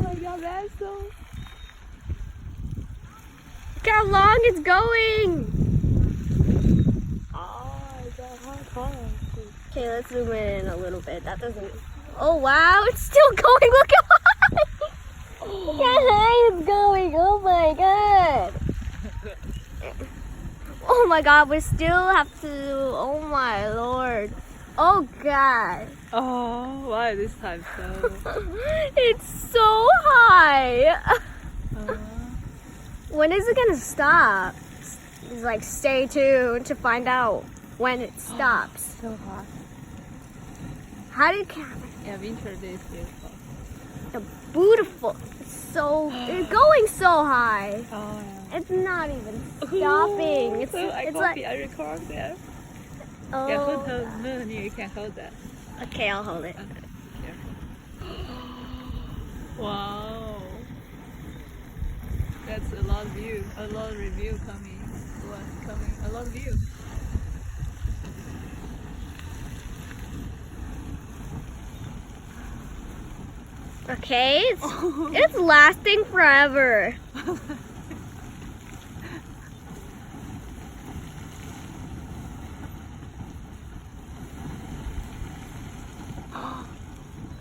my god, that's so... Look how long it's going. Oh, it's a hard car. Okay, let's zoom in a little bit. That doesn't... Oh, wow. It's still going. Look how high. Look how high it's going. Oh, my God. Oh, my God. We still have to... Oh, my Lord. Oh, God. Oh, why this time so? It's so high. When is it going to stop? It's like, stay tuned to find out when it stops. So hot. How did... Yeah, winter day is beautiful. Beautiful. It's going so high. Oh, yeah. It's not even stopping. It's I record there. Oh. Yeah, hold no, you can hold that. Okay, I'll hold it. Wow. That's a lot of view. A lot of review coming. A lot of view. Okay, it's lasting forever.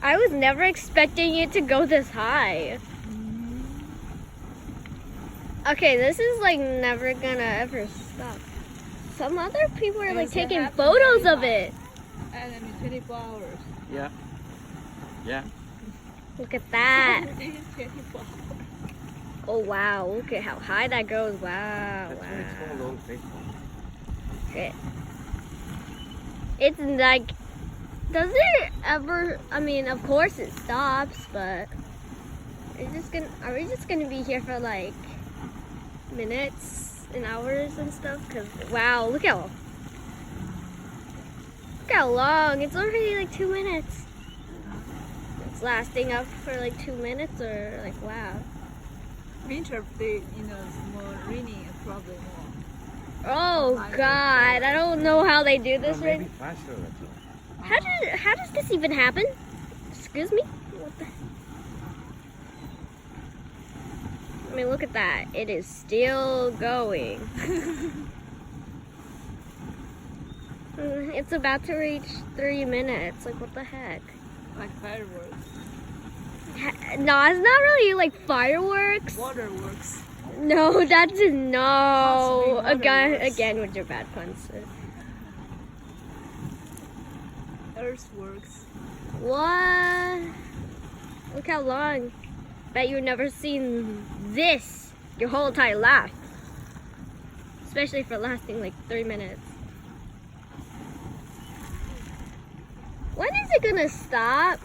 I was never expecting it to go this high. Okay, this is like never gonna ever stop. Some other people are like taking photos of it. And I mean 24 hours. Yeah. Yeah. Look at that. 24 hours. Oh wow, look at how high that goes. Wow, That's when it's called old faithful. Okay. It's like, does it ever, I mean, of course it stops, but are we just gonna be here for like minutes and hours and stuff? Cause wow, look how long. It's already like 2 minutes. It's lasting up for like 2 minutes, or like wow. Winter, it's more rainy, probably more. Oh God, I don't know how they do this. Maybe faster, that's all. How does this even happen? Excuse me? What the? I mean, look at that. It is still going. It's about to reach 3 minutes. Like, what the heck? Like fireworks. No, it's not really like fireworks. Waterworks. No, that's no. Waterworks. Again with your bad puns. Earthworks. What? Look how long. Bet you've never seen this your whole entire life. Especially for lasting like 3 minutes. When is it gonna stop?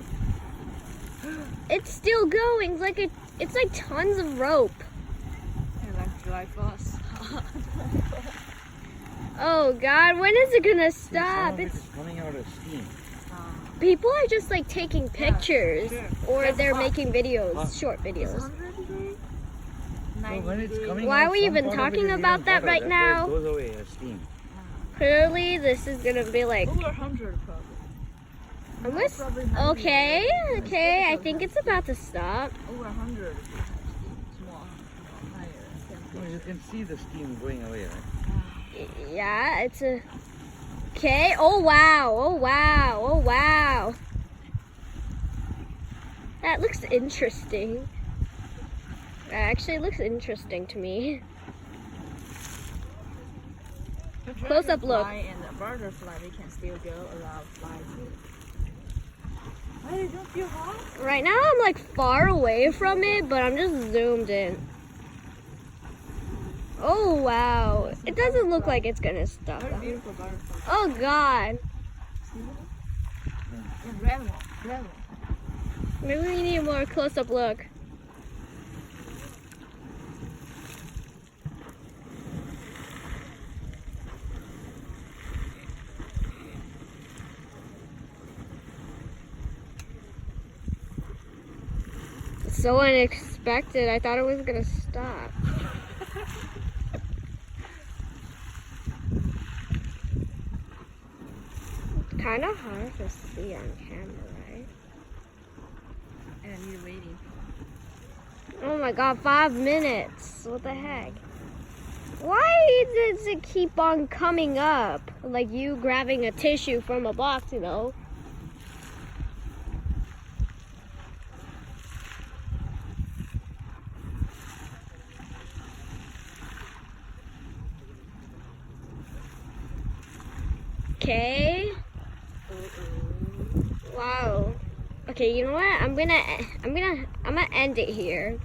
It's still going. It's like tons of rope. And like July 1st. Oh God, when is it gonna stop? It's coming out of steam. People are just like taking pictures, sure. or That's they're hot. making videos, Hot. short videos. 100 degrees? Well, 90 when it's degrees? coming Why out, are we some even part of talking it is about even that hotter. right That's now? why it goes away as steam. Clearly, this is gonna be like. Over 100 probably. Unless, Probably 90 okay, degrees. okay, I think it's about to stop. Over 100 if you have steam. It's more higher. Well, you can see the steam going away, right? Yeah, it's a. Okay, oh wow, oh wow, oh wow. That looks interesting. That actually looks interesting to me. Close-up look. And the butterfly, they can still go around fly too. Why you don't feel hot? Right now I'm like far away from it, but I'm just zoomed in. Oh wow. It doesn't look like it's gonna stop. Very beautiful butterfly. Oh God. See that? Yeah, red one. Maybe we need a more close-up look. So unexpected. I thought it was gonna stop. Kind of hard to see on camera, right? And I need waiting. my god, 5 minutes. What the heck? Why does it keep on coming up? Like you grabbing a tissue from a box, you know? Okay. Wow. Okay, you know what? I'm gonna end it here.